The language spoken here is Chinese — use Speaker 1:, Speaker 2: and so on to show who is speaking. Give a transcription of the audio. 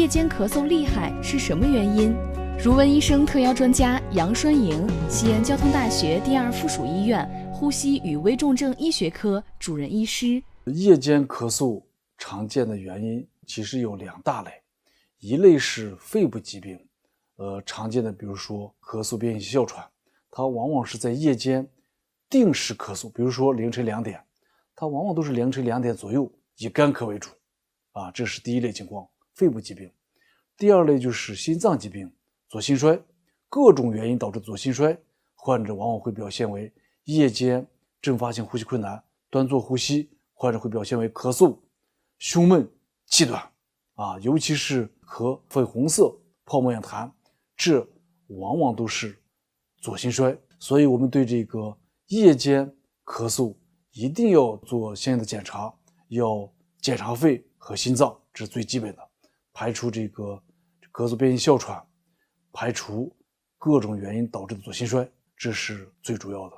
Speaker 1: 夜间咳嗽厉害是什么原因？如闻医生特邀专家杨栓莹，西安交通大学第2附属医院呼吸与危重症医学科主任医师。
Speaker 2: 夜间咳嗽常见的原因其实有2大类，一类是肺部疾病，常见的比如说咳嗽变性哮喘，它往往是在夜间定时咳嗽，比如说凌晨2点，它往往都是凌晨2点左右，以干咳为主，这是第一类情况，肺部疾病。第二类就是心脏疾病，左心衰，各种原因导致左心衰，患者往往会表现为夜间阵发性呼吸困难、端坐呼吸，患者会表现为咳嗽、胸闷、气短，尤其是和粉红色泡沫样痰，这往往都是左心衰。所以我们对这个夜间咳嗽一定要做相应的检查，要检查肺和心脏，这是最基本的，排除这个咳嗽变性哮喘，排除各种原因导致的左心衰，这是最主要的。